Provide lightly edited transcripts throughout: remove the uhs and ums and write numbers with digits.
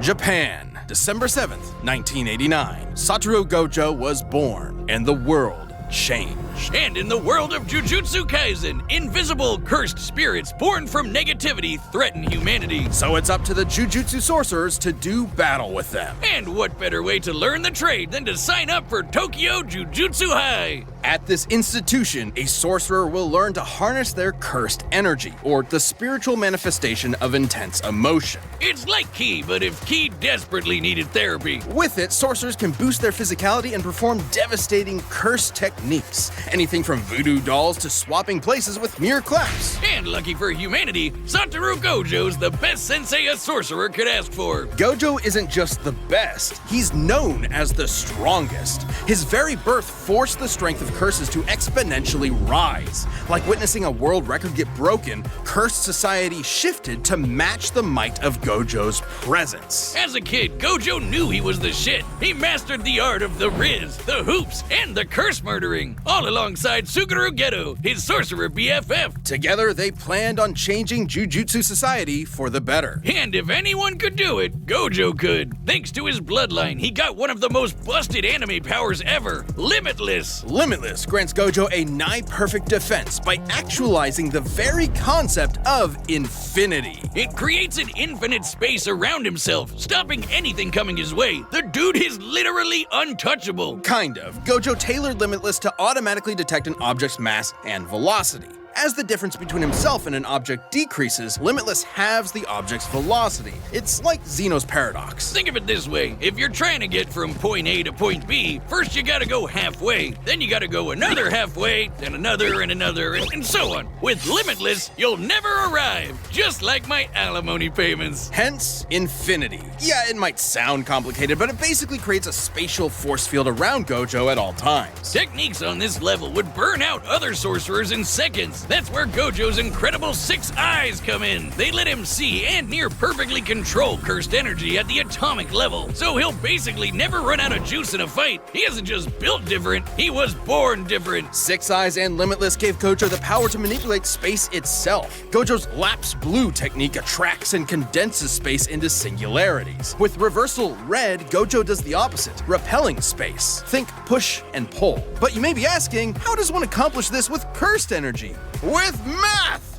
Japan, December 7th, 1989. Satoru Gojo was born, and the world changed. And in the world of Jujutsu Kaisen, invisible, cursed spirits born from negativity threaten humanity. So it's up to the Jujutsu sorcerers to do battle with them. And what better way to learn the trade than to sign up for Tokyo Jujutsu High? At this institution, a sorcerer will learn to harness their cursed energy, or the spiritual manifestation of intense emotion. It's like Ki, but if Ki desperately needed therapy. With it, sorcerers can boost their physicality and perform devastating curse techniques. Anything from voodoo dolls to swapping places with mere claps. And lucky for humanity, Satoru Gojo's the best sensei a sorcerer could ask for. Gojo isn't just the best, he's known as the strongest. His very birth forced the strength of curses to exponentially rise. Like witnessing a world record get broken, cursed society shifted to match the might of Gojo's presence. As a kid, Gojo knew he was the shit. He mastered the art of the riz, the hoops, and the curse murdering, all alongside Suguru Geto, his sorcerer BFF. Together, they planned on changing Jujutsu society for the better. And if anyone could do it, Gojo could. Thanks to his bloodline, he got one of the most busted anime powers ever, Limitless. Limitless grants Gojo a nigh-perfect defense by actualizing the very concept of infinity. It creates an infinite space around himself, stopping anything coming his way. The dude is literally untouchable. Kind of. Gojo tailored Limitless to automatically detect an object's mass and velocity. As the difference between himself and an object decreases, Limitless halves the object's velocity. It's like Zeno's paradox. Think of it this way. If you're trying to get from point A to point B, first you gotta go halfway, then you gotta go another halfway, then another and another, and so on. With Limitless, you'll never arrive, just like my alimony payments. Hence, infinity. Yeah, it might sound complicated, but it basically creates a spatial force field around Gojo at all times. Techniques on this level would burn out other sorcerers in seconds. That's where Gojo's incredible 6 eyes come in. They let him see and near perfectly control cursed energy at the atomic level. So he'll basically never run out of juice in a fight. He isn't just built different, he was born different. 6 Eyes and Limitless gave Gojo the power to manipulate space itself. Gojo's Lapse Blue technique attracts and condenses space into singularities. With Reversal Red, Gojo does the opposite, repelling space. Think push and pull. But you may be asking, how does one accomplish this with cursed energy? With math!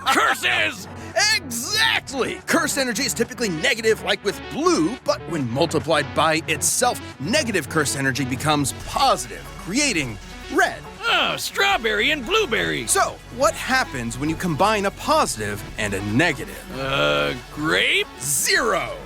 Curses! Exactly! Cursed energy is typically negative like with blue, but when multiplied by itself, negative cursed energy becomes positive, creating red. Oh, strawberry and blueberry. So, what happens when you combine a positive and a negative? Grape? 0!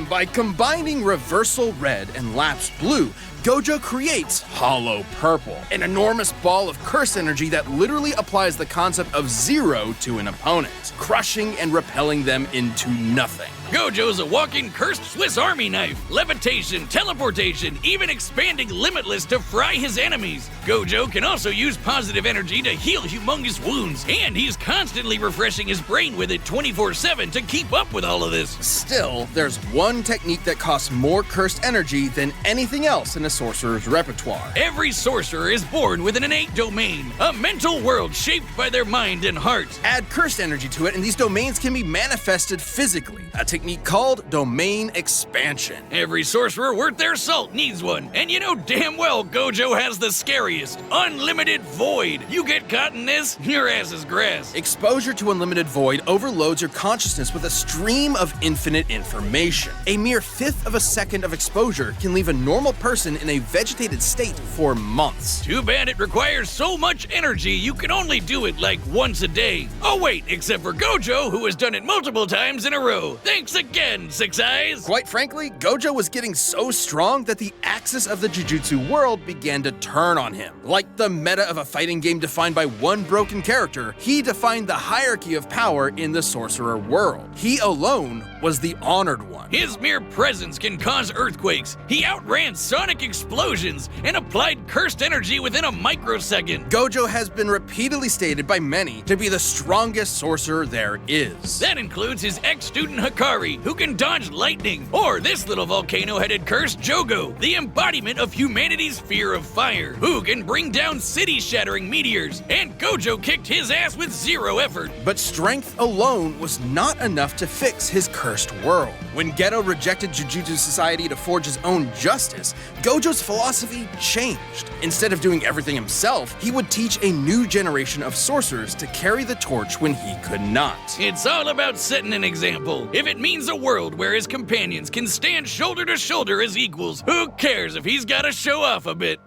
By combining Reversal Red and Lapse Blue, Gojo creates Hollow Purple, an enormous ball of curse energy that literally applies the concept of zero to an opponent, crushing and repelling them into nothing. Gojo's a walking cursed Swiss Army knife. Levitation, teleportation, even expanding Limitless to fry his enemies. Gojo can also use positive energy to heal humongous wounds, and he's constantly refreshing his brain with it 24/7 to keep up with all of this. Still, there's one technique that costs more cursed energy than anything else in a sorcerer's repertoire. Every sorcerer is born with an innate domain, a mental world shaped by their mind and heart. Add cursed energy to it, and these domains can be manifested physically, a technique called domain expansion. Every sorcerer worth their salt needs one, and you know damn well Gojo has the scariest, unlimited void. You get caught in this, your ass is grass. Exposure to unlimited void overloads your consciousness with a stream of infinite information. A mere fifth of a second of exposure can leave a normal person in a vegetated state for months. Too bad it requires so much energy you can only do it like once a day. Oh wait, except for Gojo, who has done it multiple times in a row. Thanks again, 6 Eyes. Quite frankly, Gojo was getting so strong that the axis of the Jujutsu world began to turn on him. Like the meta of a fighting game defined by one broken character, he defined the hierarchy of power in the sorcerer world. He alone was the honored one. His mere presence can cause earthquakes. He outran Sonic explosions and applied cursed energy within a microsecond. Gojo has been repeatedly stated by many to be the strongest sorcerer there is. That includes his ex-student Hikari, who can dodge lightning, or this little volcano-headed curse, Jogo, the embodiment of humanity's fear of fire, who can bring down city-shattering meteors, and Gojo kicked his ass with zero effort. But strength alone was not enough to fix his cursed world. When Geto rejected Jujutsu Society to forge his own justice, Gojo's philosophy changed. Instead of doing everything himself, he would teach a new generation of sorcerers to carry the torch when he could not. It's all about setting an example. If it means a world where his companions can stand shoulder to shoulder as equals, who cares if he's gotta show off a bit?